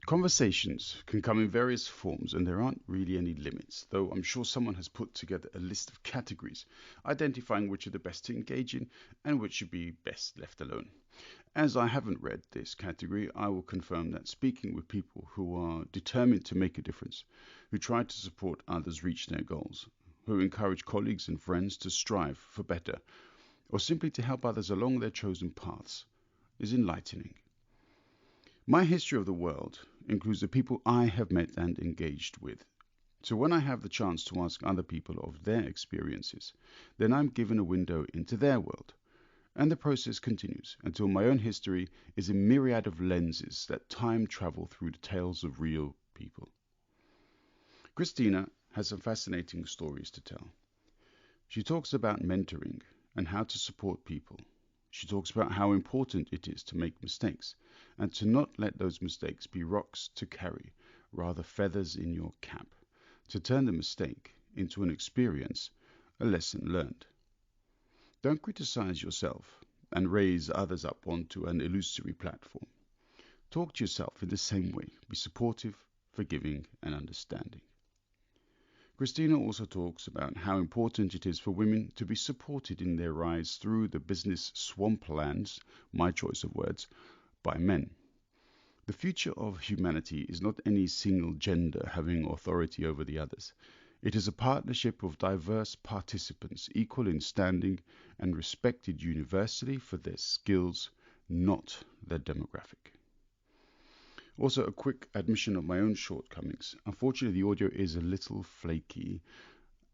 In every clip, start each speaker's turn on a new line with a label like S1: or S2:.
S1: Conversations can come in various forms and there aren't really any limits, though I'm sure someone has put together a list of categories, identifying which are the best to engage in and which should be best left alone. As I haven't read this category, I will confirm that speaking with people who are determined to make a difference, who try to support others reach their goals, who encourage colleagues and friends to strive for better, or simply to help others along their chosen paths, is enlightening. My history of the world includes the people I have met and engaged with. So when I have the chance to ask other people of their experiences, then I'm given a window into their world. And the process continues until my own history is a myriad of lenses that time travel through the tales of real people. Kristine has some fascinating stories to tell. She talks about mentoring and how to support people. She talks about how important it is to make mistakes and to not let those mistakes be rocks to carry, rather feathers in your cap, to turn the mistake into an experience, a lesson learned. Don't criticize yourself and raise others up onto an illusory platform. Talk to yourself in the same way. Be supportive, forgiving, and understanding. Kristine also talks about how important it is for women to be supported in their rise through the business swamplands, my choice of words, by men. The future of humanity is not any single gender having authority over the others. It is a partnership of diverse participants, equal in standing and respected universally for their skills, not their demographic. Also, a quick admission of my own shortcomings. Unfortunately, the audio is a little flaky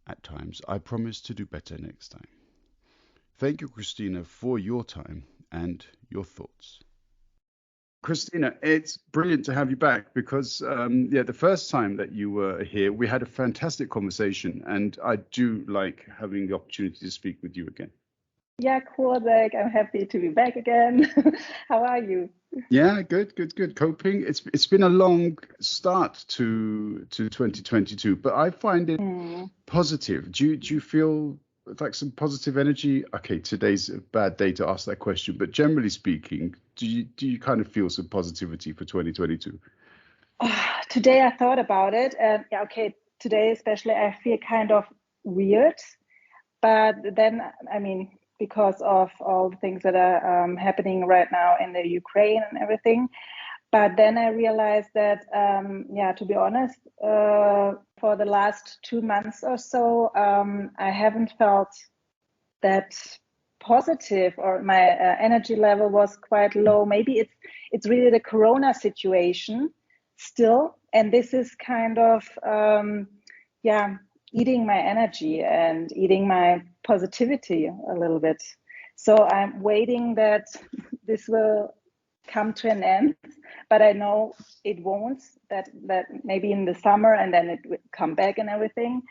S1: at times. I promise to do better next time. Thank you, Kristine, for your time and your thoughts. Kristine, it's brilliant to have you back because, the first time that you were here, we had a fantastic conversation, and I do like having the opportunity to speak with you again.
S2: Yeah, cool, Zach. I'm happy to be back again. How are you?
S1: Yeah, good. Coping. It's been a long start to 2022, but I find it positive. Do you feel like some positive energy? Okay, today's a bad day to ask that question, but generally speaking, do you kind of feel some positivity for 2022?
S2: Today I thought about it, and today especially I feel kind of weird, but then because of all the things that are happening right now in the Ukraine and everything. But then I realized that, to be honest, for the last 2 months or so, I haven't felt that positive, or my energy level was quite low. Maybe it's really the Corona situation still, and this is kind of eating my energy and eating my positivity a little bit. So I'm waiting that this will come to an end, but I know it won't, that maybe in the summer, and then it will come back and everything.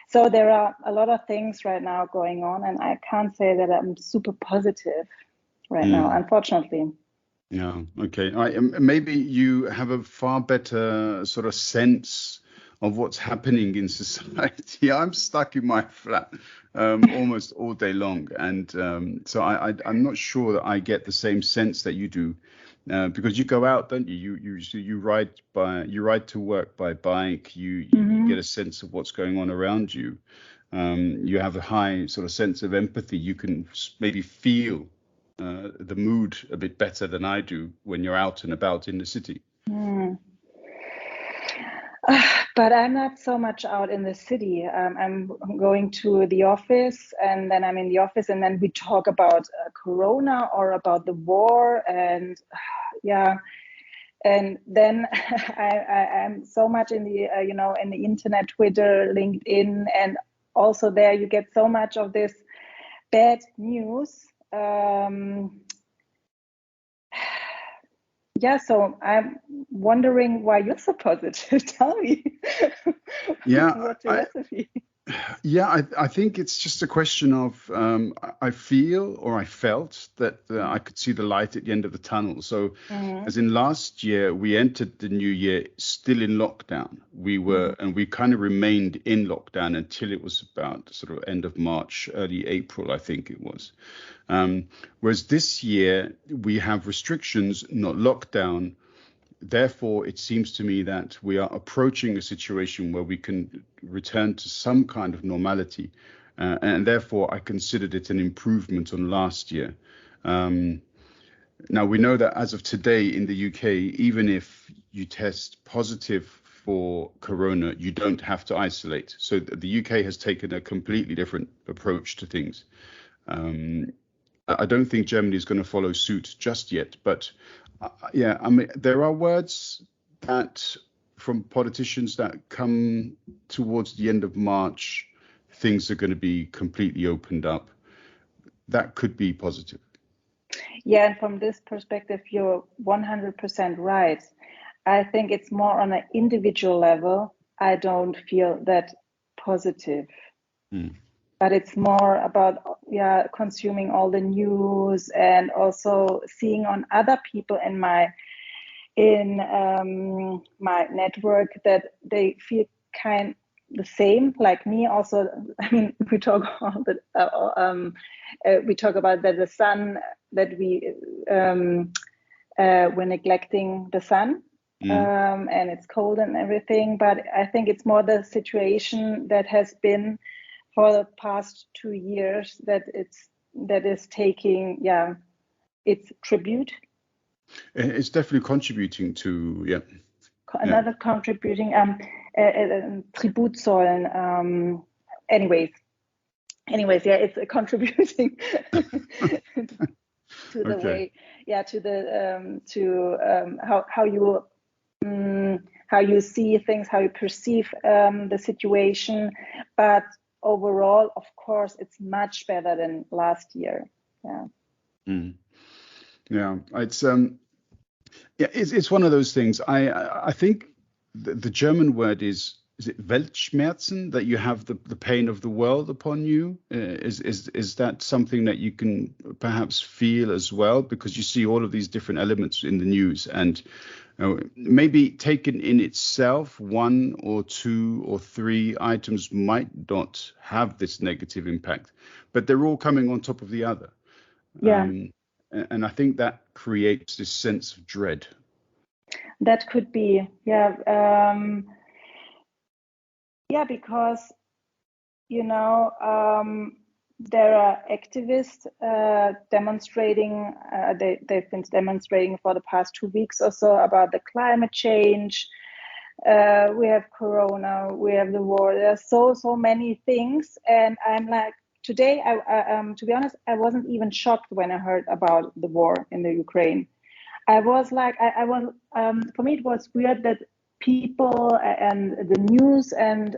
S2: So there are a lot of things right now going on, and I can't say that I'm super positive right now, unfortunately.
S1: Yeah, okay. Maybe you have a far better sort of sense of what's happening in society. I'm stuck in my flat almost all day long, and so I'm not sure that I get the same sense that you do, because you go out, don't you? You ride to work by bike. You get a sense of what's going on around you. You have a high sort of sense of empathy. You can maybe feel the mood a bit better than I do when you're out and about in the city.
S2: But I'm not so much out in the city. I'm going to the office, and then I'm in the office, and then we talk about Corona or about the war, and and then I'm so much in the in the internet, Twitter, LinkedIn, and also there you get so much of this bad news. So I'm wondering why you're so positive. Tell me.
S1: Yeah,
S2: what's your recipe?
S1: Yeah, I think it's just a question of I feel or I felt that I could see the light at the end of the tunnel. So,
S2: Mm-hmm.
S1: as in last year, we entered the new year still in lockdown. We kind of remained in lockdown until it was about sort of end of March, early April, I think it was. Whereas this year we have restrictions, not lockdown. Therefore, it seems to me that we are approaching a situation where we can return to some kind of normality. And therefore, I considered it an improvement on last year. Now, we know that as of today in the UK, even if you test positive for corona, you don't have to isolate. So the UK has taken a completely different approach to things. I don't think Germany is going to follow suit just yet, but yeah, I mean, there are words that from politicians that come towards the end of March, things are going to be completely opened up. That could be positive.
S2: Yeah, and from this perspective, you're 100% right. I think it's more on an individual level. I don't feel that positive. But it's more about consuming all the news and also seeing on other people in my network that they feel kind the same like me. Also, I mean, we talk about that the sun, that we're neglecting the sun. And it's cold and everything, but I think it's more the situation that has been for the past 2 years that is taking its tribute.
S1: It's definitely contributing to
S2: Another contributing tribute zollen. Anyways, it's contributing to the way, to the how you see things, how you perceive the situation, but overall, of course, it's much better than last year.
S1: It's one of those things. I think the German word is it Weltschmerzen, that you have the pain of the world upon you? Is that something that you can perhaps feel as well, because you see all of these different elements in the news, and maybe taken in itself, 1 or 2 or 3 items might not have this negative impact, but they're all coming on top of the other. And I think that creates this sense of dread.
S2: That could be, because, there are activists demonstrating, they've been demonstrating for the past 2 weeks or so about the climate change. We have Corona, we have the war. There are so many things. And I'm like, today, to be honest, I wasn't even shocked when I heard about the war in the Ukraine. I was like, for me, it was weird that people and the news and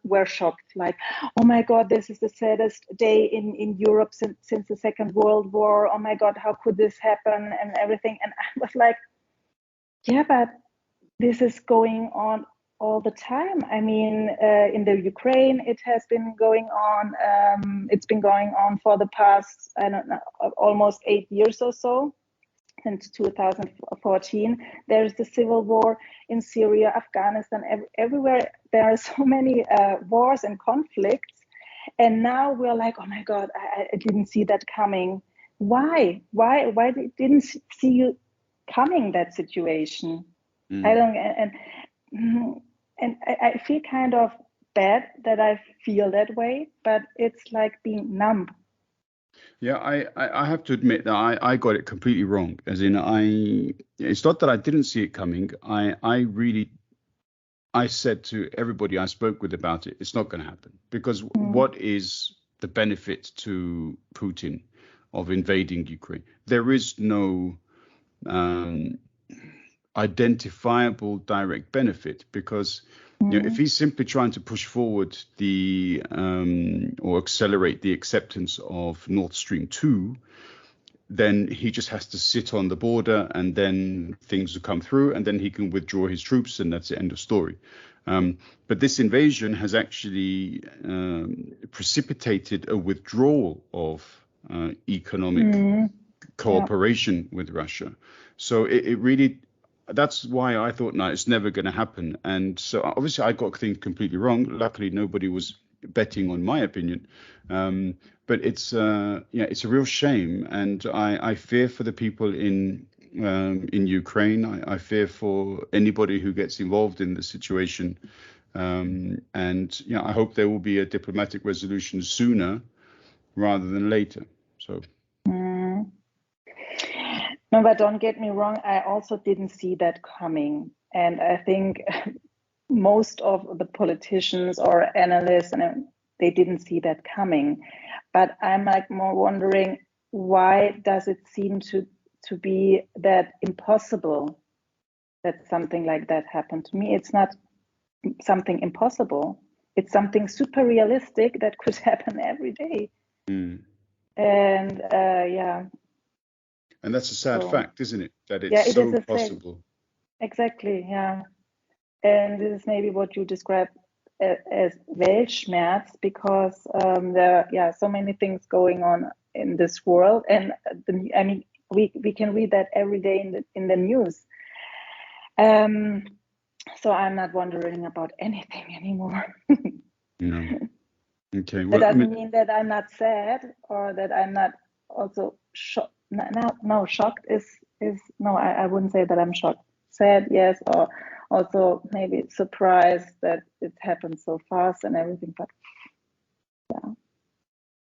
S2: were shocked, like, oh my God, this is the saddest day in Europe since the Second World War. Oh my God, how could this happen and everything? And I was like, yeah, but this is going on all the time. I mean, in the Ukraine, it has been going on. It's been going on for the past, I don't know, almost 8 years or so. Since 2014, there is the civil war in Syria, Afghanistan, everywhere. There are so many wars and conflicts, and now we're like, oh my God, I didn't see that coming. Why didn't see you coming, that situation? I don't, and I feel kind of bad that I feel that way, but it's like being numb.
S1: Yeah, I have to admit that I got it completely wrong. As in, it's not that I didn't see it coming. I said to everybody I spoke with about it, it's not going to happen, because what is the benefit to Putin of invading Ukraine? There is no identifiable direct benefit, because if he's simply trying to push forward or accelerate the acceptance of Nord Stream 2, then he just has to sit on the border, and then things will come through, and then he can withdraw his troops, and that's the end of story. But this invasion has actually precipitated a withdrawal of economic cooperation with Russia. So it really, that's why I thought, no, it's never going to happen. And so obviously I got things completely wrong. Luckily, nobody was betting on my opinion. But it's it's a real shame, and I fear for the people in Ukraine. I fear for anybody who gets involved in the situation, and I hope there will be a diplomatic resolution sooner rather than later. So.
S2: No, but don't get me wrong. I also didn't see that coming, and I think most of the politicians or analysts, and they didn't see that coming. But I'm like more wondering, why does it seem to be that impossible that something like that happened? To me, it's not something impossible. It's something super realistic that could happen every day. And
S1: And that's a sad fact, isn't it? That it's so possible.
S2: Exactly, yeah. And this is maybe what you described as Weltschmerz, because there are so many things going on in this world, and we can read that every day in the news. So I'm not wondering about anything anymore.
S1: No. Okay.
S2: That doesn't mean that I'm not sad or that I'm not also shocked. No, shocked is no. I wouldn't say that I'm shocked. Sad, yes, or also maybe surprised that it happened so fast and everything. But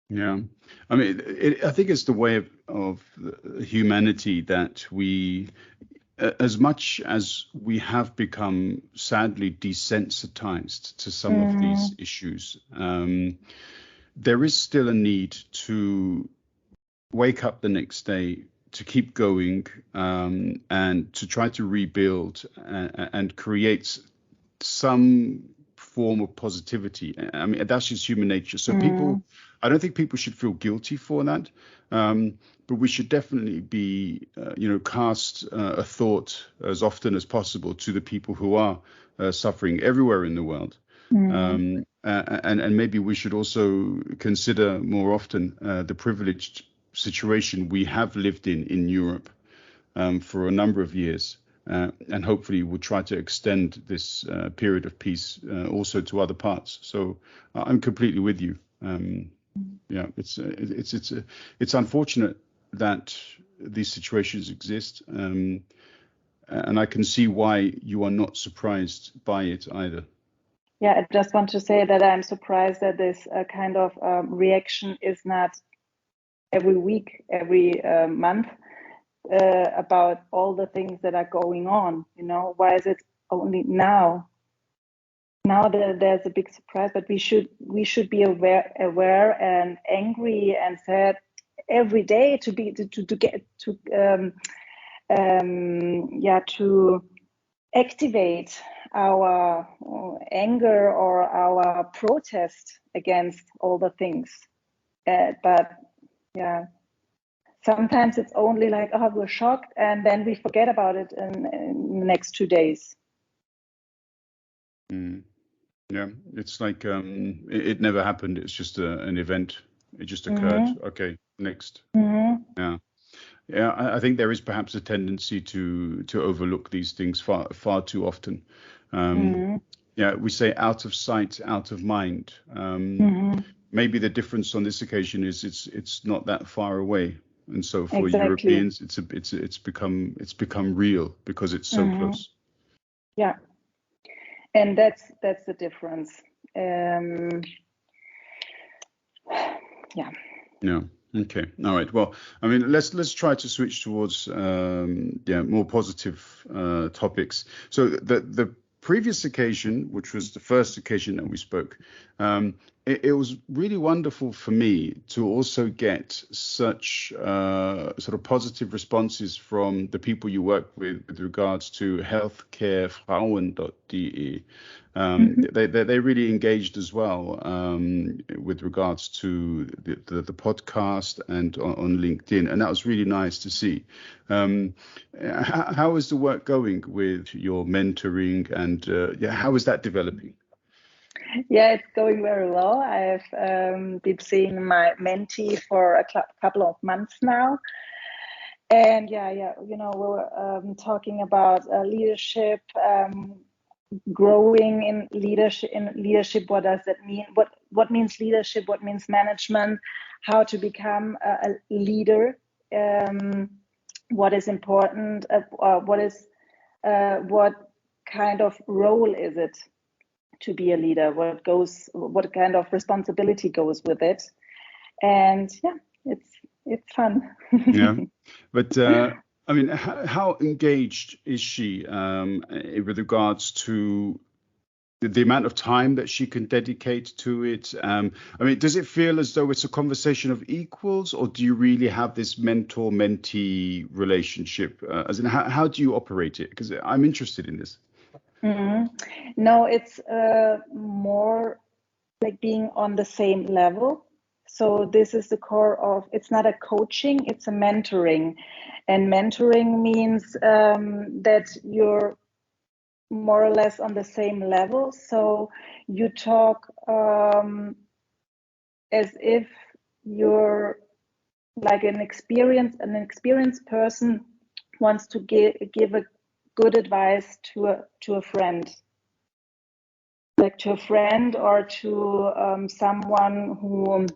S1: yeah, I mean, I think it's the way of humanity that we, as much as we have become sadly desensitized to some of these issues, there is still a need to wake up the next day, to keep going, and to try to rebuild and create some form of positivity. I mean, that's just human nature. So I don't think people should feel guilty for that. But we should definitely be, cast a thought as often as possible to the people who are suffering everywhere in the world. And maybe we should also consider more often the privileged situation we have lived in Europe for a number of years, and hopefully we'll try to extend this period of peace also to other parts. So I'm completely with you. It's unfortunate that these situations exist, and I can see why you are not surprised by it either.
S2: Yeah, I just want to say that I'm surprised that this kind of reaction is not every week, every month, about all the things that are going on. Why is it only now? Now that there's a big surprise, but we should be aware and angry and sad every day to activate our anger or our protest against all the things. But sometimes it's only like, oh, we're shocked, and then we forget about it in the next 2 days.
S1: Yeah, it's like it never happened. It's just an event. It just occurred. Okay, next. Yeah. I think there is perhaps a tendency to overlook these things far too often. We say out of sight, out of mind. Maybe the difference on this occasion is it's not that far away, and so for Europeans, it's become real because it's so close.
S2: Yeah. And that's the difference.
S1: Yeah. Okay. All right. Well, I mean, let's try to switch towards more positive topics. So the previous occasion, which was the first occasion that we spoke, it was really wonderful for me to also get such sort of positive responses from the people you work with regards to healthcarefrauen.de. They really engaged as well with regards to the podcast and on LinkedIn, and that was really nice to see. How is the work going with your mentoring, and how is that developing?
S2: Yeah, it's going very well. I've been seeing my mentee for a couple of months now. And we're talking about leadership, growing in leadership. What does that mean? What means leadership? What means management? How to become a leader? What is important? What kind of role is it to be a leader? What kind of responsibility goes with it? And it's fun.
S1: Yeah, but I mean, how engaged is she with regards to the amount of time that she can dedicate to it? I mean, does it feel as though it's a conversation of equals, or do you really have this mentor-mentee relationship? As in, how do you operate it? Because I'm interested in this.
S2: Mm-hmm. No, it's more like being on the same level. So this is the core of, it's not a coaching, it's a mentoring. And mentoring means that you're more or less on the same level. So you talk as if you're like an experienced person wants to give a good advice to a friend, like to a friend or to someone who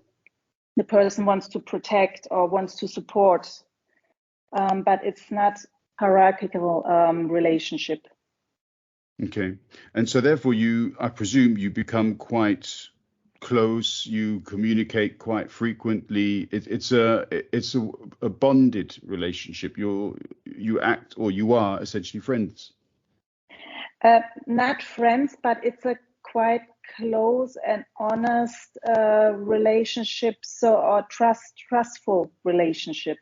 S2: the person wants to protect or wants to support, but it's not hierarchical relationship.
S1: Okay, and so therefore I presume you become quite close, you communicate quite frequently. It's a bonded relationship. You act, or you are essentially friends.
S2: Not friends, but it's a quite close and honest relationship, or trustful relationship.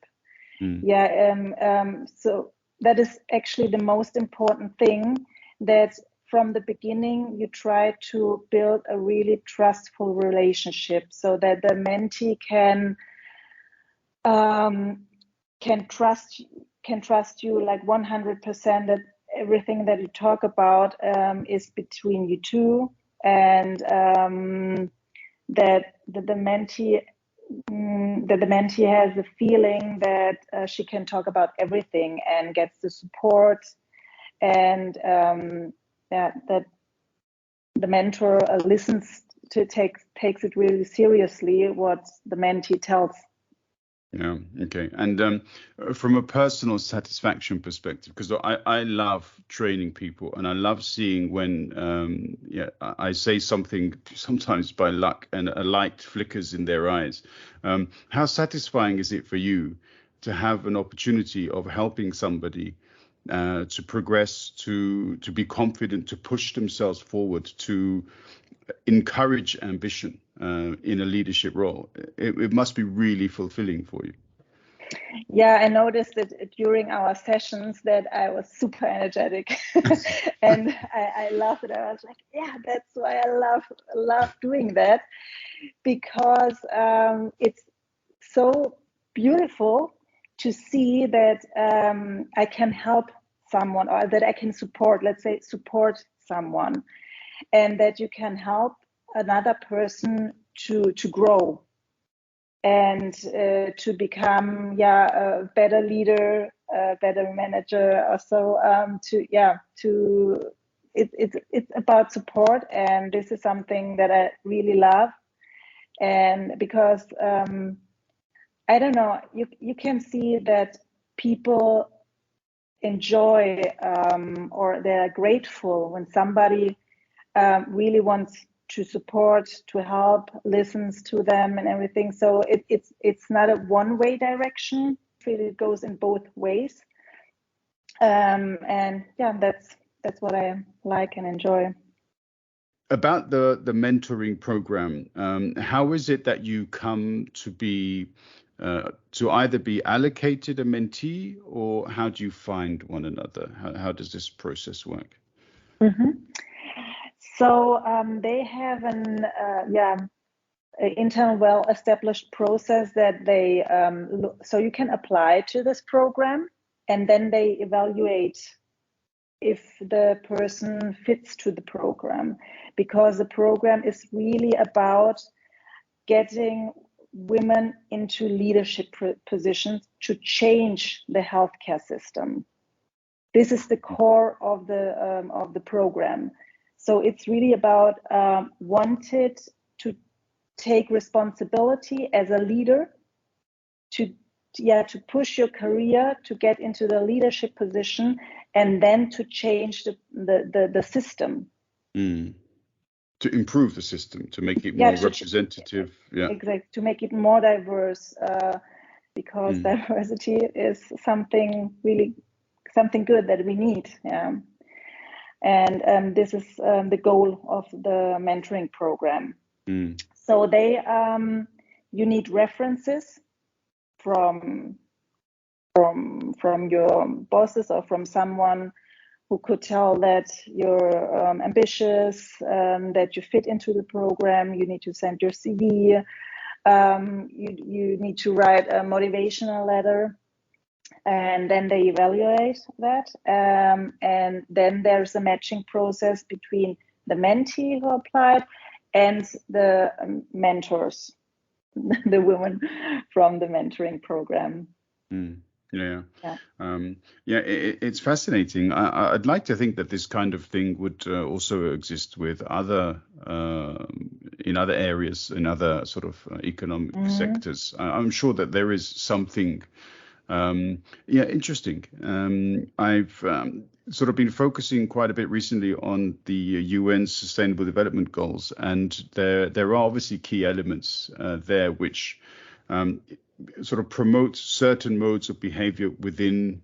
S2: So that is actually the most important thing, that from the beginning you try to build a really trustful relationship, so that the mentee can trust you like 100%, that everything that you talk about is between you two, and that the mentee has the feeling that she can talk about everything and gets the support, and that the mentor listens to takes it really seriously what the mentee tells.
S1: Yeah. Okay. And from a personal satisfaction perspective, because I love training people, and I love seeing when I say something sometimes by luck and a light flickers in their eyes. How satisfying is it for you to have an opportunity of helping somebody to progress, to be confident, to push themselves forward, to encourage ambition in a leadership role? It must be really fulfilling for you.
S2: Yeah, I noticed that during our sessions that I was super energetic and I loved it. I was like, yeah, that's why I love doing that, because it's so beautiful to see that I can help someone, or that I can support someone, and that you can help another person to grow and to become a better leader, a better manager, or so. It's about support, and this is something that I really love. And because I don't know, you can see that people enjoy or they're grateful when somebody really wants to support, to help, listens to them and everything. So it's not a one-way direction. It goes in both ways. And that's what I like and enjoy.
S1: About the mentoring program, how is it that you come to be to either be allocated a mentee, or how do you find one another? How does this process work?
S2: Hmm. So they have an internal well-established process that they so you can apply to this program, and then they evaluate if the person fits to the program, because the program is really about getting women into leadership positions to change the healthcare system. This is the core of the program. So it's really about wanted to take responsibility as a leader to push your career to get into the leadership position, and then to change the system.
S1: To improve the system, to make it more representative.
S2: Exactly, to make it more diverse, because diversity is something good that we need. And this is the goal of the mentoring program. So they you need references from your bosses, or from someone who could tell that you're ambitious, that you fit into the program. You need to send your CV. You need to write a motivational letter, and then they evaluate that. And then there's a matching process between the mentee who applied and the mentors, the women from the mentoring program.
S1: It's fascinating. I'd like to think that this kind of thing would also exist with other in other areas, in other sort of economic sectors. I'm sure that there is something interesting. I've sort of been focusing quite a bit recently on the UN's Sustainable Development Goals, and there are obviously key elements there which sort of promote certain modes of behavior within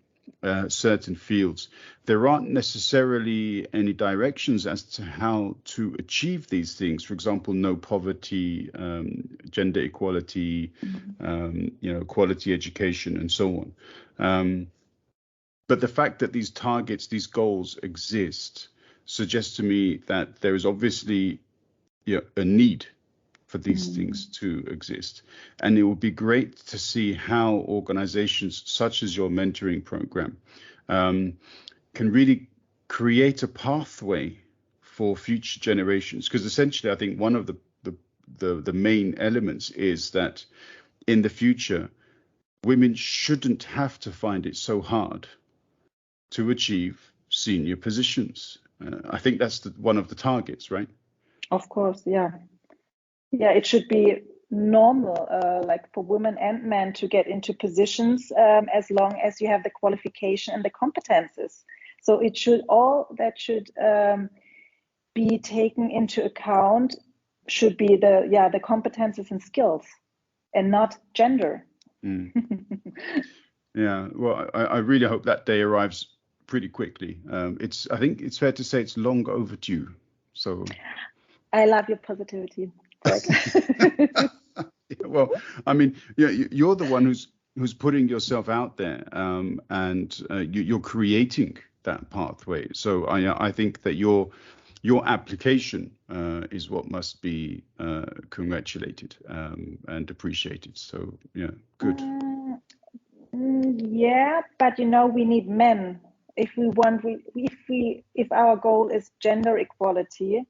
S1: certain fields. There aren't necessarily any directions as to how to achieve these things. For example, no poverty, gender equality, quality education, and so on. But the fact that these targets, these goals exist, suggests to me that there is obviously a need for these things to exist. And it would be great to see how organizations such as your mentoring program can really create a pathway for future generations. Because essentially, I think one of the main elements is that in the future, women shouldn't have to find it so hard to achieve senior positions. I think that's one of the targets, right?
S2: Of course, yeah. Yeah, it should be normal, like for women and men, to get into positions as long as you have the qualification and the competences. So it should be taken into account, should be the competences and skills, and not gender.
S1: Yeah, well, I really hope that day arrives pretty quickly. I think it's fair to say it's long overdue. So
S2: I love your positivity.
S1: Well, I mean, you're the one who's putting yourself out there, and you're creating that pathway. So I think that your application is what must be congratulated and appreciated. So yeah, good.
S2: Yeah, but we need men. If our goal is gender equality,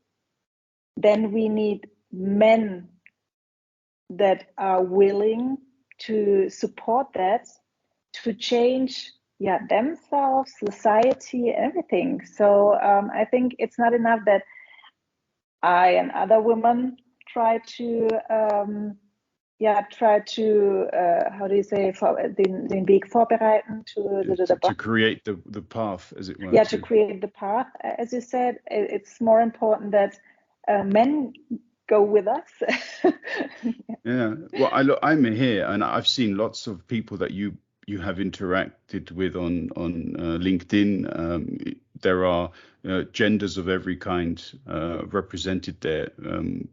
S2: then we need men that are willing to support that, to change themselves, society, everything. So I think it's not enough that I and other women try to how do you say, den Weg vorbereiten,
S1: to create the path, as it were.
S2: Yeah, to create the path. As you said, it's more important that men go with us.
S1: Yeah, well, I'm here, and I've seen lots of people that you have interacted with on LinkedIn there are genders of every kind represented there,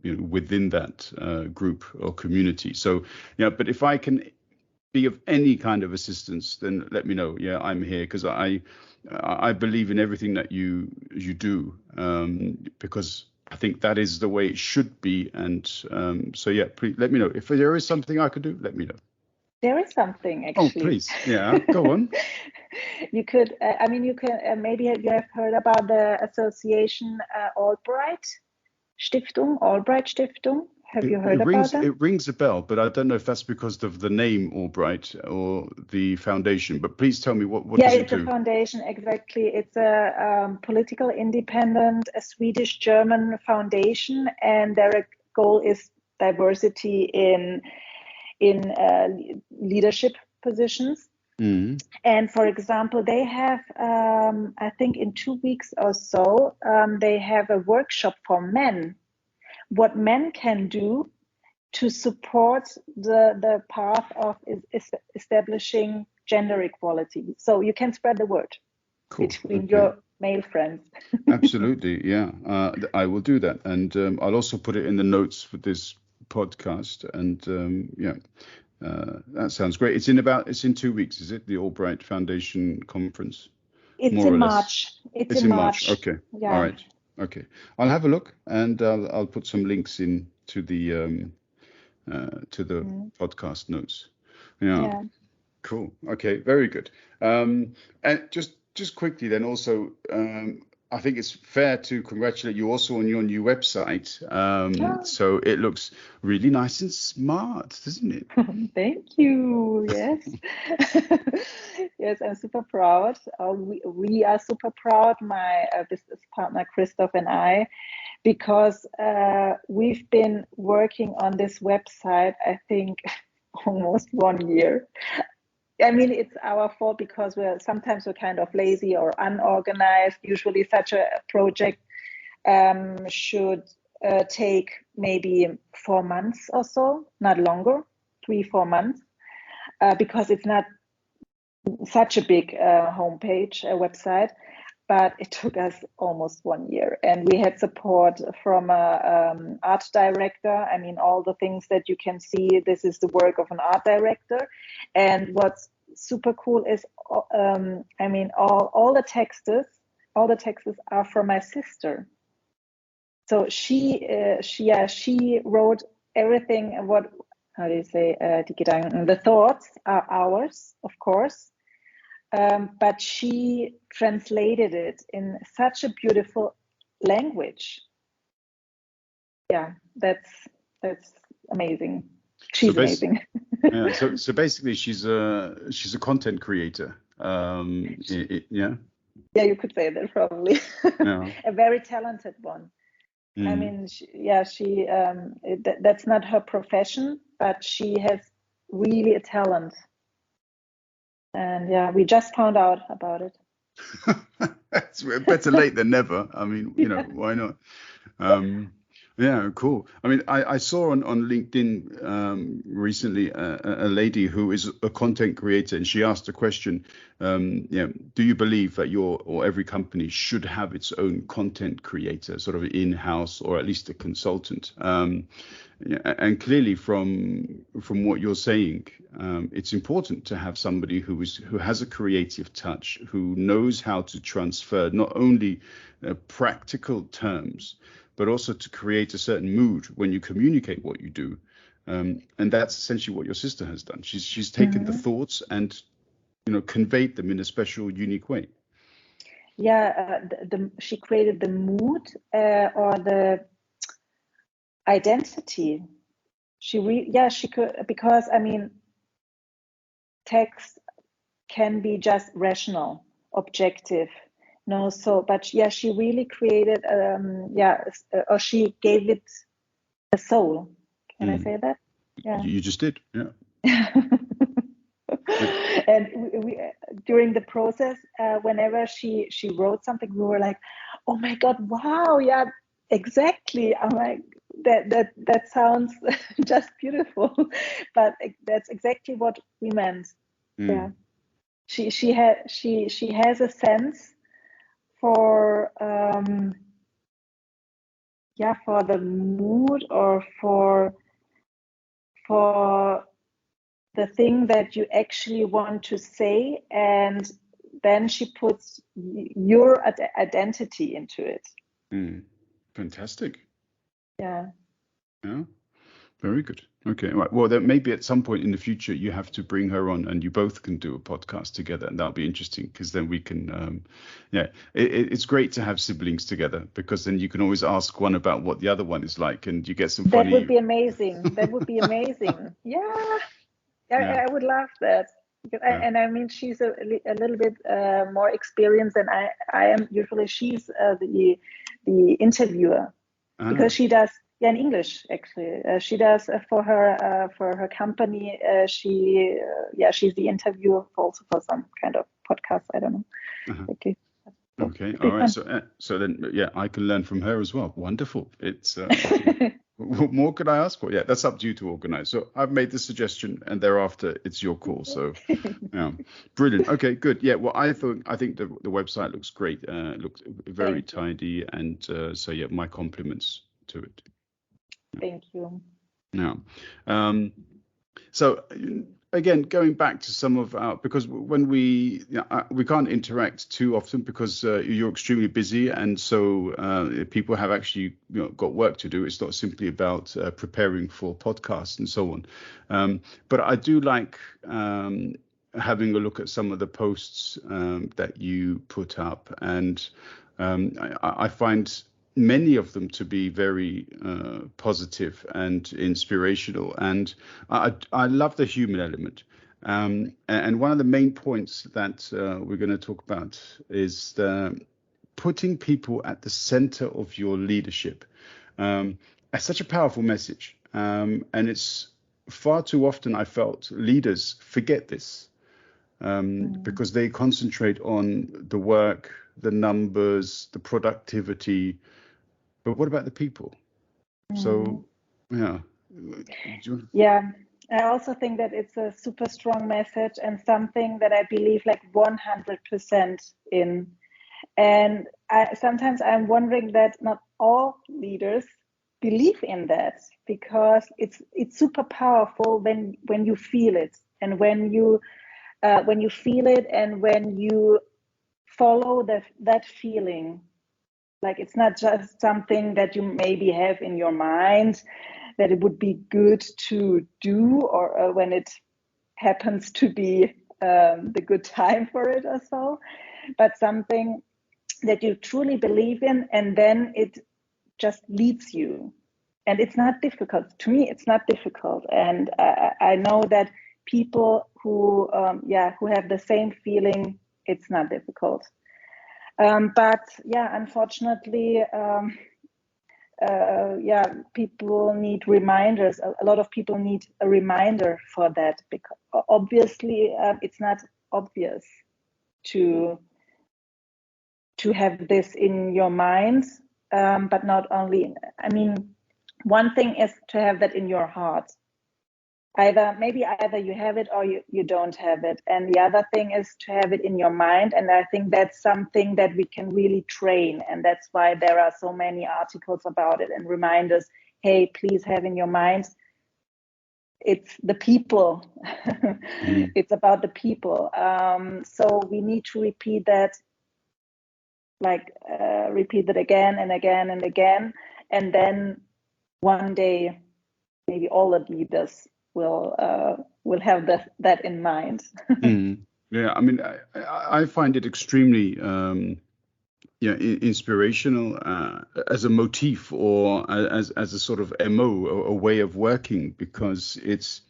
S1: within that group or community. So, but if I can be of any kind of assistance, then let me know. Yeah, I'm here, because I believe in everything that you do, because I think that is the way it should be. And so, yeah, please let me know. If there is something I could do, let me know.
S2: There is something,
S1: Oh,
S2: actually.
S1: please. Yeah, go on.
S2: You could, you can, maybe you have heard about the association AllBright Stiftung, AllBright Stiftung. Have you heard about that?
S1: It rings a bell, but I don't know if that's because of the name AllBright or the foundation. But please tell me, what does it do?
S2: Yeah, it's a foundation, exactly. It's a political independent, a Swedish-German foundation, and their goal is diversity in leadership positions.
S1: Mm.
S2: And for example, they have, I think in 2 weeks or so, they have a workshop for men, what men can do to support the path of establishing gender equality. So you can spread the word between your male friends.
S1: Absolutely, yeah. I will do that. And I'll also put it in the notes for this podcast. And that sounds great. It's in 2 weeks, is it? The AllBright Foundation conference?
S2: It's in March. It's in March.
S1: Okay.
S2: Yeah.
S1: All right. Okay. I'll have a look, and I'll put some links in to the podcast notes. Yeah. Cool. Okay. Very good. And just quickly then, also, I think it's fair to congratulate you also on your new website. So it looks really nice and smart, doesn't it?
S2: Thank you. Yes. Yes, I'm super proud. We are super proud, my business partner, Christoph, and I, because we've been working on this website, I think, almost 1 year. I mean, it's our fault because we're kind of lazy or unorganized. Usually such a project should take maybe 4 months or so, not longer, 3-4 months, because it's not such a big homepage, website. But it took us almost 1 year, and we had support from an art director. I mean, all the things that you can see, this is the work of an art director. And what's super cool is, all the texts are from my sister. So she wrote everything. How do you say, die Gedanken? The thoughts are ours, of course. But she translated it in such a beautiful language. Yeah, that's amazing. She's amazing.
S1: Yeah. So basically, she's a content creator. Yeah.
S2: Yeah, you could say that probably.
S1: Yeah.
S2: A very talented one. I mean, that's not her profession, but she has really a talent. And yeah, we just found out about it.
S1: It's better late than never. I mean, why not? Yeah, cool. I mean, I saw on LinkedIn recently a lady who is a content creator, and she asked a question. Do you believe that your or every company should have its own content creator, sort of in-house, or at least a consultant? And clearly, from what you're saying, it's important to have somebody who has a creative touch, who knows how to transfer not only practical terms, but also to create a certain mood when you communicate what you do. And that's essentially what your sister has done. She's taken the thoughts and conveyed them in a special, unique way.
S2: Yeah, she created the mood or the identity. She could, because I mean, text can be just rational, objective. No, so but yeah, she really created or she gave it a soul. Can I say that? Yeah,
S1: you just did. Yeah.
S2: And we during the process, whenever she wrote something, we were like, oh my god, wow, yeah, exactly. I'm like, that sounds just beautiful. But that's exactly what we meant. Yeah, she has a sense for for the mood, or for the thing that you actually want to say, and then she puts your identity into it.
S1: Fantastic.
S2: Yeah.
S1: Very good. Okay, right. Well, then maybe at some point in the future you have to bring her on, and you both can do a podcast together, and that'll be interesting, because then we can, it's great to have siblings together, because then you can always ask one about what the other one is like, and you get some funny.
S2: That would be amazing. That would be amazing. Yeah. I would love that. And I mean, she's a little bit more experienced than I am. Usually, she's the interviewer, because she does. Yeah, in English, actually, she does for her company. She's the interviewer also for some kind of podcast. I don't know.
S1: Okay. All right. So then, I can learn from her as well. Wonderful. It's what more could I ask for? Yeah, that's up to you to organize. So I've made the suggestion, and thereafter it's your call. So, brilliant. Okay, good. Yeah. Well, I think the website looks great. Looks very tidy, and my compliments to it.
S2: Thank you.
S1: Yeah. So again, going back to some of our, because when we can't interact too often, because you're extremely busy, and so people have actually got work to do. It's not simply about preparing for podcasts and so on. But I do like having a look at some of the posts that you put up, and I find many of them to be very positive and inspirational, and I love the human element. And one of the main points that we're going to talk about is putting people at the center of your leadership. It's such a powerful message, and it's far too often I felt leaders forget this, because they concentrate on the work, the numbers, the productivity. But what about the people? So,
S2: I also think that it's a super strong message, and something that I believe like 100% in. And sometimes I'm wondering that not all leaders believe in that, because it's super powerful when you feel it, and when you feel it, and when you follow that feeling. Like, it's not just something that you maybe have in your mind that it would be good to do, or when it happens to be the good time for it or so, but something that you truly believe in, and then it just leads you. And it's not difficult. To me, it's not difficult. And I know that people who have the same feeling, it's not difficult. But unfortunately, people need reminders. A lot of people need a reminder for that, because obviously it's not obvious to have this in your mind. But not only, one thing is to have that in your heart. Either you have it or you don't have it. And the other thing is to have it in your mind. And I think that's something that we can really train. And that's why there are so many articles about it and reminders. Hey, please have in your mind, it's the people. It's about the people. So we need to repeat that, repeat it again and again and again. And then one day, maybe all the leaders will have that in mind.
S1: Yeah, I find it extremely inspirational as a motif, or as a sort of MO, or a way of working, because it's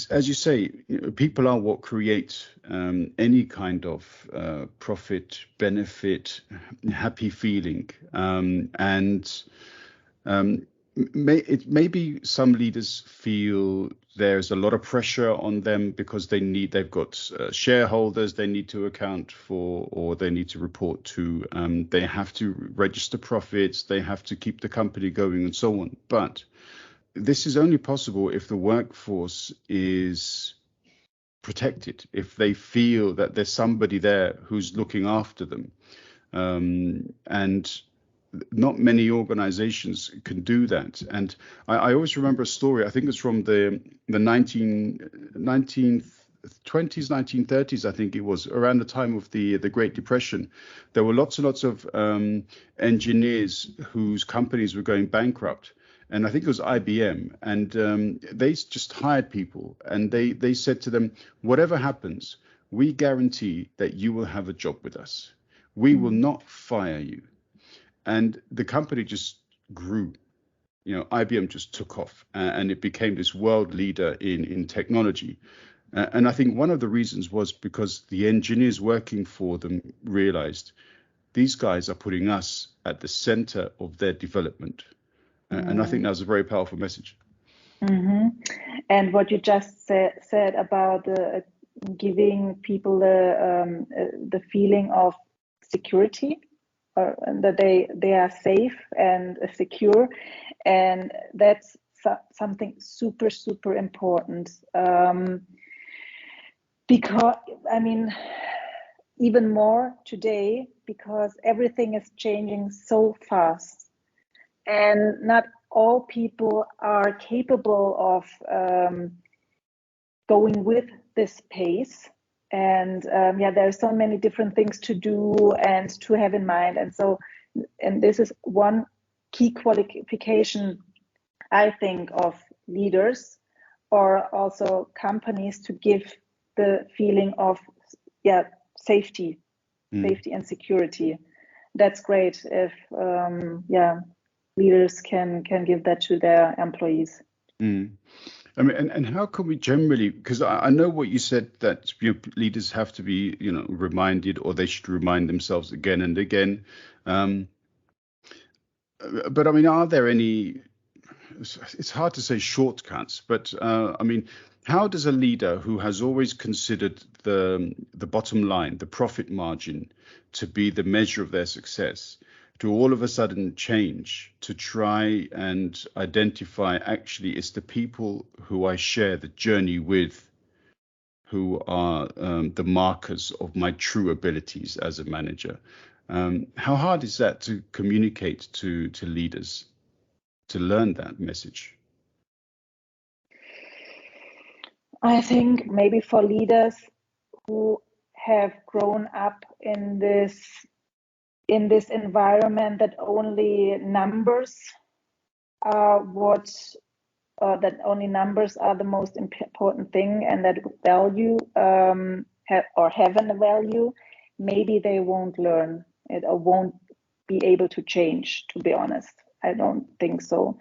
S1: as you say, people are what create any kind of profit, benefit, happy feeling, and maybe some leaders feel there's a lot of pressure on them, because they've got shareholders they need to account for, or they need to report to. They have to register profits, they have to keep the company going, and so on. But this is only possible if the workforce is protected, if they feel that there's somebody there who's looking after them. And not many organizations can do that. And I always remember a story, I think it's from the 1920s, 1930s, I think it was, around the time of the Great Depression. There were lots and lots of engineers whose companies were going bankrupt. And I think it was IBM. And they just hired people. And they said to them, whatever happens, we guarantee that you will have a job with us. We will not fire you. And the company just grew. IBM just took off, and it became this world leader in technology. And I think one of the reasons was because the engineers working for them realized these guys are putting us at the center of their development. And I think that was a very powerful message.
S2: Mm-hmm. And what you just said about giving people the feeling of security, and that they are safe and secure, and that's something super, super important, because even more today, because everything is changing so fast, and not all people are capable of going with this pace. And there are so many different things to do and to have in mind. And this is one key qualification, I think, of leaders or also companies, to give the feeling of safety and security. That's great if leaders can give that to their employees.
S1: And how can we generally, because I know what you said, that leaders have to be, reminded, or they should remind themselves again and again. But are there any, it's hard to say shortcuts, but how does a leader who has always considered the bottom line, the profit margin, to be the measure of their success, to all of a sudden change, to try and identify, actually, it's the people who I share the journey with who are the markers of my true abilities as a manager? How hard is that to communicate to leaders, to learn that message?
S2: I think maybe for leaders who have grown up in this environment that only numbers are that only numbers are the most important thing, and that value have a value, maybe they won't learn it or won't be able to change, to be honest. I don't think so.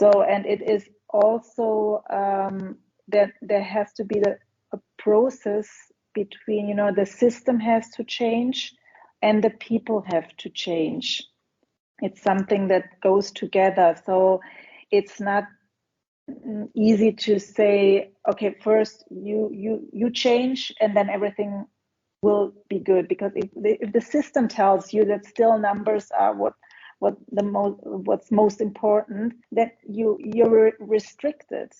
S2: And it is also that there has to be a process between, the system has to change and the people have to change. It's something that goes together. So it's not easy to say, okay, first you change and then everything will be good. Because if the system tells you that still numbers are what's most important, that you're restricted.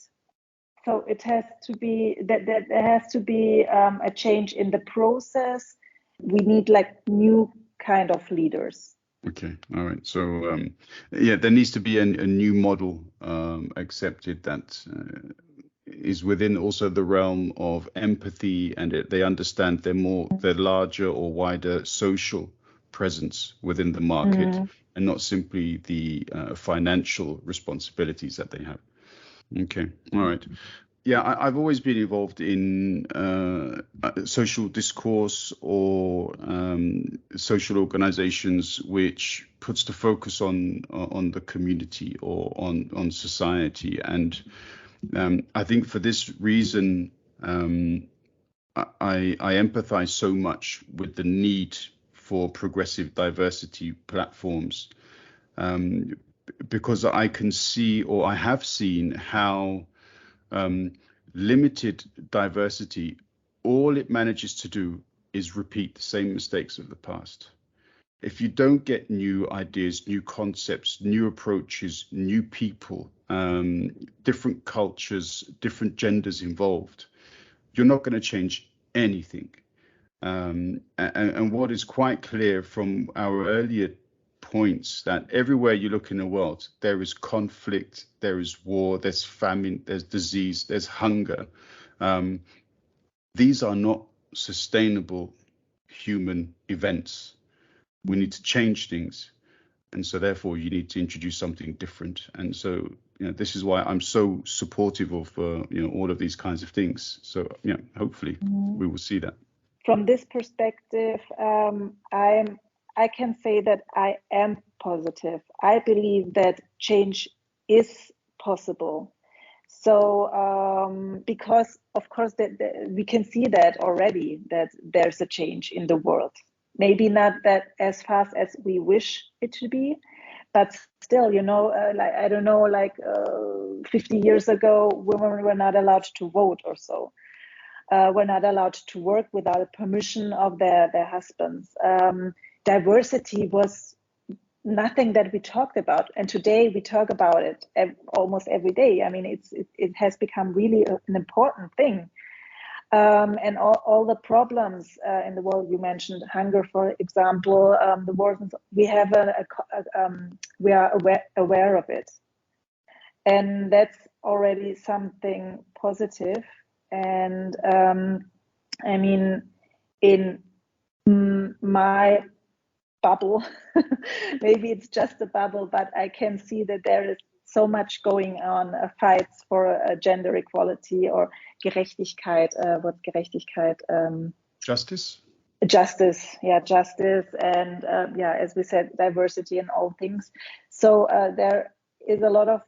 S2: So it has to be that there has to be a change in the process. We need new kind of leaders.
S1: Okay, all right. So there needs to be a new model accepted that is within also the realm of empathy, and they understand their larger or wider social presence within the market, and not simply the financial responsibilities that they have. Okay, all right. Yeah, I've always been involved in social discourse or social organizations which puts the focus on the community or on society. And I think for this reason, I empathize so much with the need for progressive diversity platforms, because I can see, or I have seen, how limited diversity, all it manages to do is repeat the same mistakes of the past. If you don't get new ideas, new concepts, new approaches, new people, different cultures, different genders involved, you're not going to change anything. And what is quite clear from our earlier points, that everywhere you look in the world, there is conflict, there is war, there's famine, there's disease, there's hunger. These are not sustainable human events. We need to change things. And so therefore you need to introduce something different. And so, this is why I'm so supportive of, all of these kinds of things. So, hopefully we will see that.
S2: From this perspective, I can say that I am positive. I believe that change is possible. So, because of course that we can see that already, that there's a change in the world. Maybe not that as fast as we wish it to be, but still, like, I don't know, like 50 years ago, women were not allowed to vote or so. Were not allowed to work without permission of their husbands. Diversity was nothing that we talked about, and today we talk about it almost every day. I mean, it has become really an important thing. And all the problems in the world, you mentioned hunger, for example, the wars. We have we are aware of it, and that's already something positive. And I mean, in my bubble, maybe it's just a bubble, but I can see that there is so much going on, fights for gender equality or Gerechtigkeit. What's Gerechtigkeit?
S1: Justice.
S2: Justice, and as we said, diversity in all things. So there is a lot of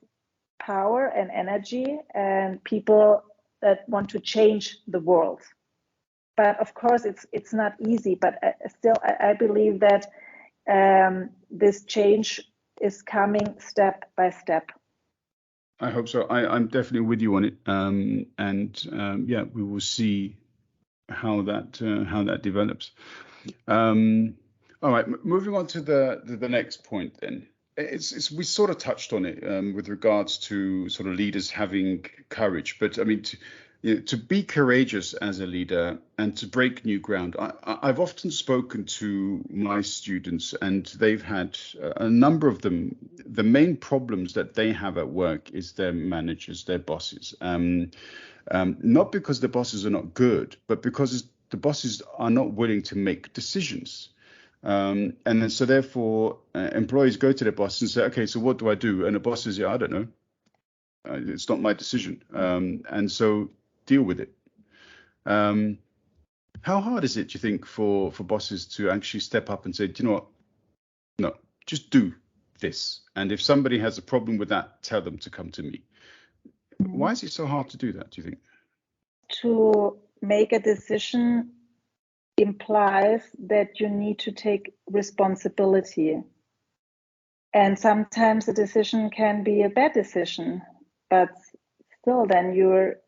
S2: power and energy, and people that want to change the world. But of course, it's not easy. But still, I believe that this change is coming step by step.
S1: I hope so. I'm definitely with you on it. We will see how that develops. All right, moving on to the next point then. We sort of touched on it with regards to sort of leaders having courage, but I mean, to be courageous as a leader and to break new ground. I've often spoken to my students, and they've had a number of them. The main problems that they have at work is their managers, their bosses. Not because the bosses are not good, but because the bosses are not willing to make decisions. And then, so therefore, employees go to their boss and say, okay, so what do I do? And the boss says, I don't know. It's not my decision. And so deal with it. How hard is it, do you think, for bosses to actually step up and say, do you know what? No, just do this. And if somebody has a problem with that, tell them to come to me. Why is it so hard to do that, do you think?
S2: To make a decision implies that you need to take responsibility. And sometimes a decision can be a bad decision, but still then you're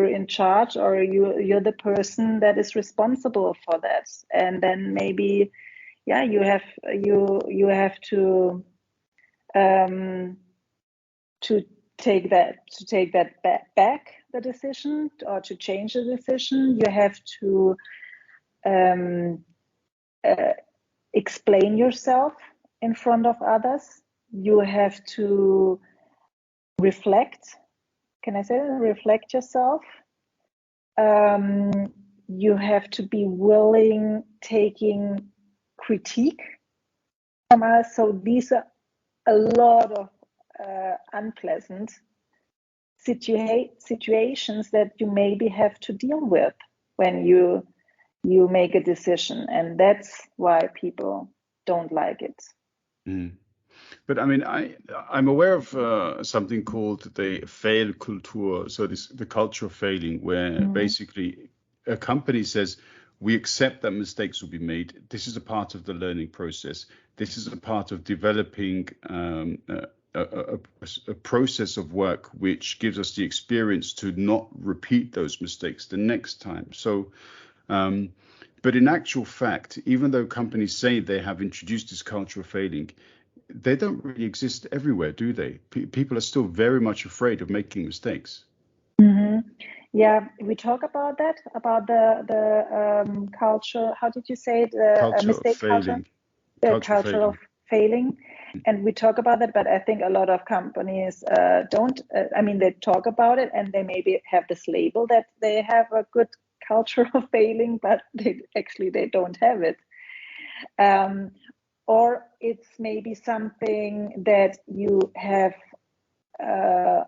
S2: in charge, or you're the person that is responsible for that. And then maybe you have to take that back, the decision, or to change the decision. You have to explain yourself in front of others. You have to reflect. Can I say that? Reflect yourself. You have to be willing taking critique from us. So these are a lot of unpleasant situations that you maybe have to deal with when you make a decision, and that's why people don't like it.
S1: But I mean, I'm aware of something called the fail culture, so the culture of failing, where basically a company says, we accept that mistakes will be made. This is a part of the learning process. This is a part of developing a process of work which gives us the experience to not repeat those mistakes the next time. So, but in actual fact, even though companies say they have introduced this culture of failing, they don't really exist everywhere, do they? People are still very much afraid of making mistakes.
S2: Hmm. Yeah, we talk about that, about the culture. How did you say it? The
S1: Culture of
S2: mistake culture,
S1: failing.
S2: the
S1: Culture of
S2: culture of
S1: failing.
S2: failing, and we talk about that. But I think a lot of companies don't. I mean, they talk about it, and they maybe have this label that they have a good culture of failing, but they don't have it. Um, or it's maybe something that you have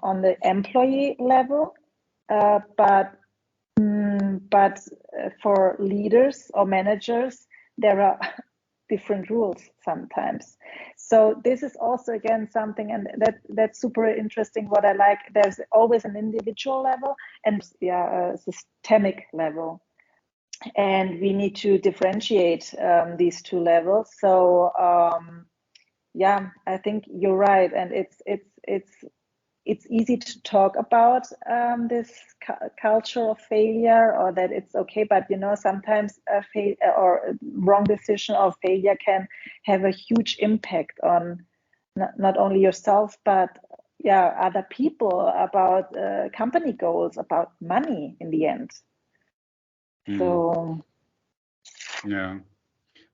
S2: on the employee level, but for leaders or managers, there are different rules sometimes. So this is also again something, and that's super interesting. What I like, there's always an individual level and a systemic level, and we need to differentiate these two levels. So yeah, I think you're right, and it's easy to talk about this culture of failure, or that it's okay, but sometimes a or wrong decision or failure can have a huge impact on not only yourself, but other people, about company goals, about money in the end. So
S1: Yeah.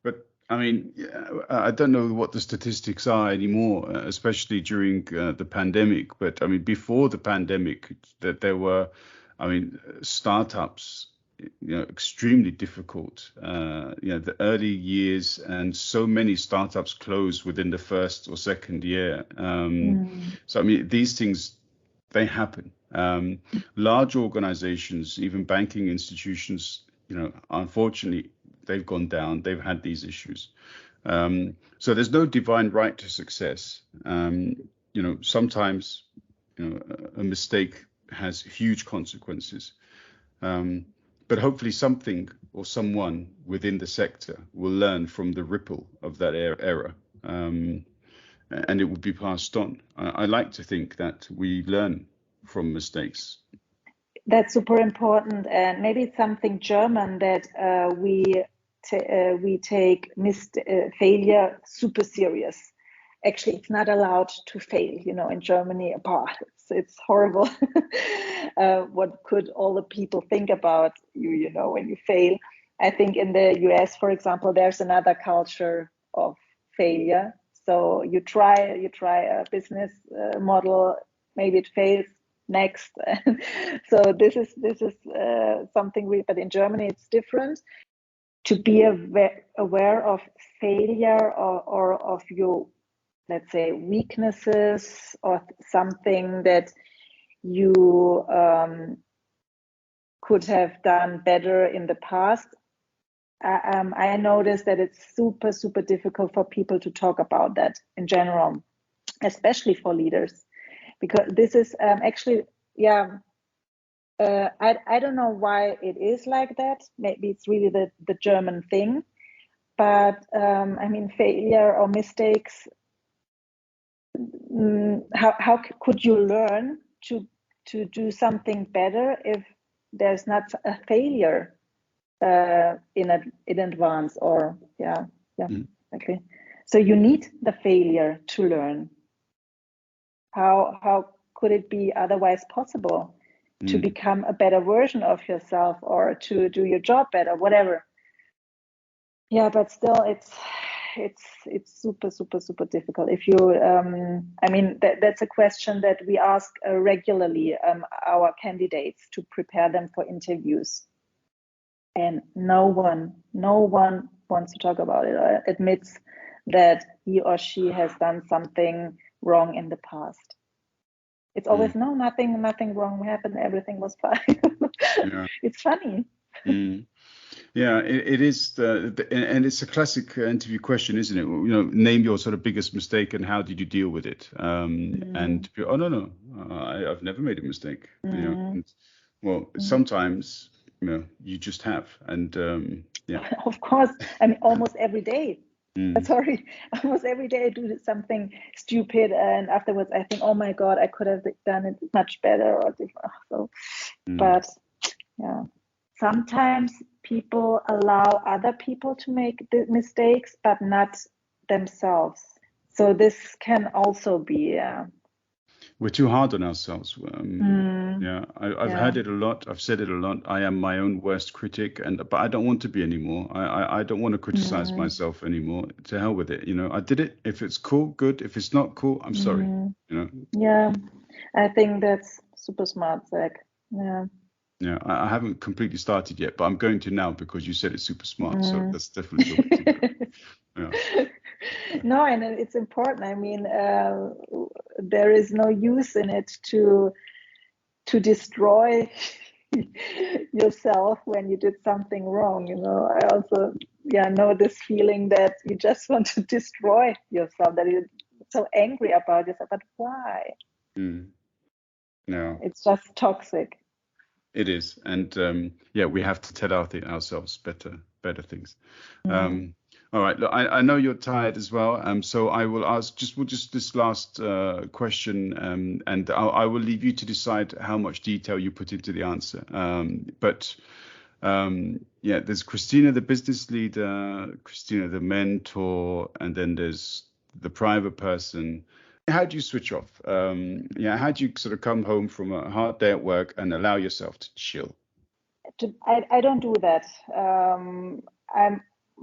S1: But I mean, I don't know what the statistics are anymore, especially during the pandemic. But I mean, before the pandemic, that there were, I mean, startups, extremely difficult. The early years, and so many startups closed within the first or second year. So I mean, these things, they happen. Large organizations, even banking institutions, unfortunately, they've gone down. They've had these issues. So there's no divine right to success. Sometimes, a mistake has huge consequences. But hopefully something or someone within the sector will learn from the ripple of that error. And it will be passed on. I like to think that we learn from mistakes.
S2: that's super important, and maybe it's something German that we take failure super serious. Actually, it's not allowed to fail. In Germany, it's horrible. What could all the people think about you? When you fail. I think in the US, for example, there's another culture of failure. So you try a business model, maybe it fails. Next. So this is something but in Germany it's different. To be aware of failure, or of your, let's say, weaknesses, or something that you could have done better in the past. I noticed that it's super, super difficult for people to talk about that in general, especially for leaders, because this is actually, I don't know why it is like that. Maybe it's really the German thing, but I mean, failure or mistakes. How could you learn to do something better if there's not a failure in advance? Or okay. So you need the failure to learn. How could it be otherwise possible to become a better version of yourself, or to do your job better, whatever? Yeah, but still, it's super, super, super difficult. If you, I mean, that's a question that we ask regularly our candidates to prepare them for interviews, and no one wants to talk about it, or admits that he or she has done something wrong in the past. It's always no, nothing wrong happened, everything was fine. It's funny.
S1: Yeah, it is, and it's a classic interview question, isn't it? Name your sort of biggest mistake and how did you deal with it? And oh no, I've never made a mistake. Well, sometimes you just have, and yeah.
S2: Of course, I mean, almost every day. Sorry, almost every day I do something stupid, and afterwards I think, oh my God, I could have done it much better or different. So, but yeah, sometimes people allow other people to make the mistakes, but not themselves. So this can also be
S1: we're too hard on ourselves. I've heard it a lot. I've said it a lot. I am my own worst critic, but I don't want to be anymore. I don't want to criticize myself anymore. To hell with it. I did it. If it's cool, good. If it's not cool, I'm sorry.
S2: Yeah, I think that's super smart, Zach. Yeah.
S1: Yeah, I haven't completely started yet, but I'm going to now because you said it's super smart. So that's definitely the way to go. Yeah.
S2: No, and it's important. I mean, there is no use in it to destroy yourself when you did something wrong. I also know this feeling that you just want to destroy yourself, that you're so angry about yourself. But why?
S1: No,
S2: it's just toxic.
S1: It is, and we have to tell ourselves better things. All right, look, I know you're tired as well, so I will ask just this last question, and I will leave you to decide how much detail you put into the answer. There's Kristine, the business leader, Kristine, the mentor, and then there's the private person. How do you switch off? How do you sort of come home from a hard day at work and allow yourself to chill?
S2: I don't do that.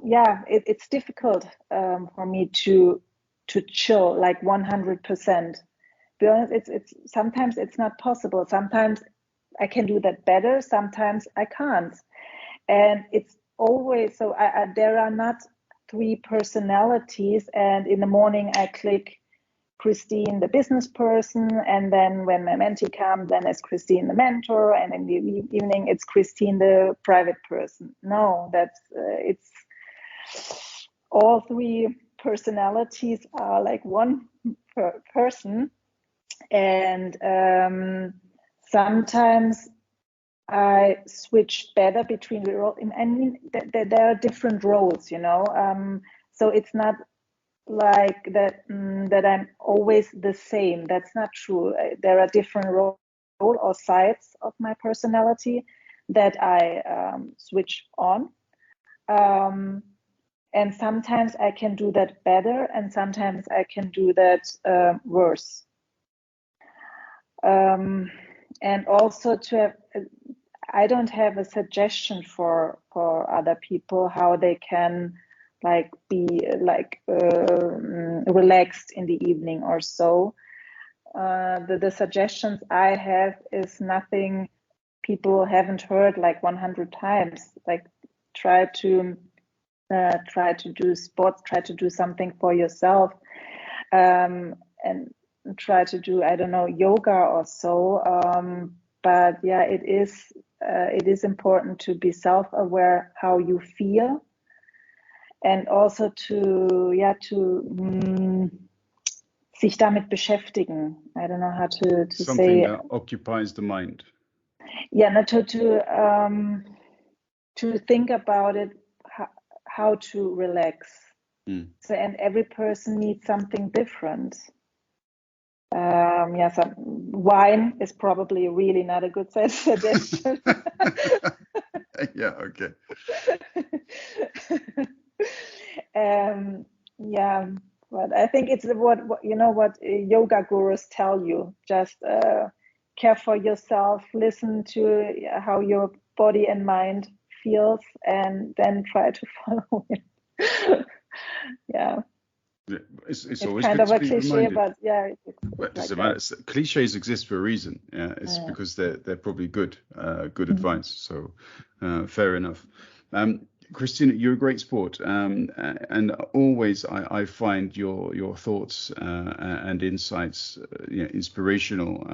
S2: It's difficult for me to chill like 100%. Be honest, it's sometimes it's not possible. Sometimes I can do that better. Sometimes I can't, and it's always so. There are not 3 personalities, and in the morning I click Kristine, the business person, and then when my mentee comes, then it's Kristine, the mentor, and in the evening it's Kristine, the private person. No, that's it's all 3 personalities are like one person, and sometimes I switch better between the roles. I mean, there are different roles, so it's not like that that I'm always the same. That's not true. There are different roles or sides of my personality that I switch on, and sometimes I can do that better, and sometimes I can do that worse. And also I don't have a suggestion for other people how they can be relaxed in the evening or so. The suggestions I have is nothing people haven't heard like 100 times. Like try to do sports, try to do something for yourself, and try to do, I don't know, yoga or so. But it is important to be self-aware how you feel. And also sich damit beschäftigen. I don't know how to
S1: something
S2: say.
S1: Something that occupies the mind.
S2: Yeah, to think about it, how to relax. So, and every person needs something different. Some wine is probably really not a good suggestion.
S1: Yeah, okay.
S2: But I think it's what yoga gurus tell you. Just care for yourself, listen to how your body and mind feels, and then try to follow it.
S1: It's always
S2: kind
S1: good
S2: of
S1: to
S2: a
S1: be
S2: cliche,
S1: reminded.
S2: but
S1: cliches exist for a reason. It's because they're probably good advice. So fair enough. Kristine, you're a great sport, and always I find your thoughts and insights inspirational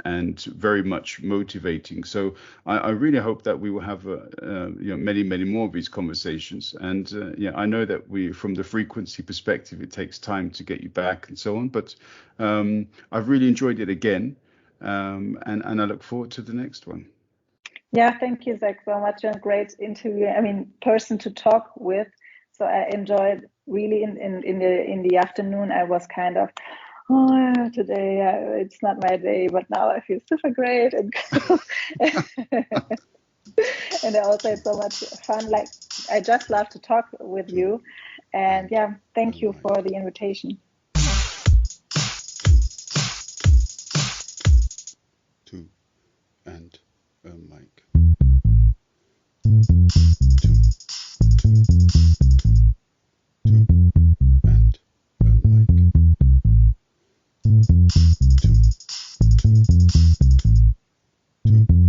S1: and very much motivating. So I really hope that we will have many more of these conversations. And I know that from the frequency perspective, it takes time to get you back and so on. But I've really enjoyed it again, and I look forward to the next one.
S2: Yeah, thank you, Zach, so much. A great interview. I mean, person to talk with. So I enjoyed really in the afternoon. I was kind of, today it's not my day, but now I feel super great and and I also had so much fun. Like I just love to talk with you, and thank you for the invitation.
S1: and a mic. 2, 2, 2, 2, and a mic. 2, 2, 2, 2,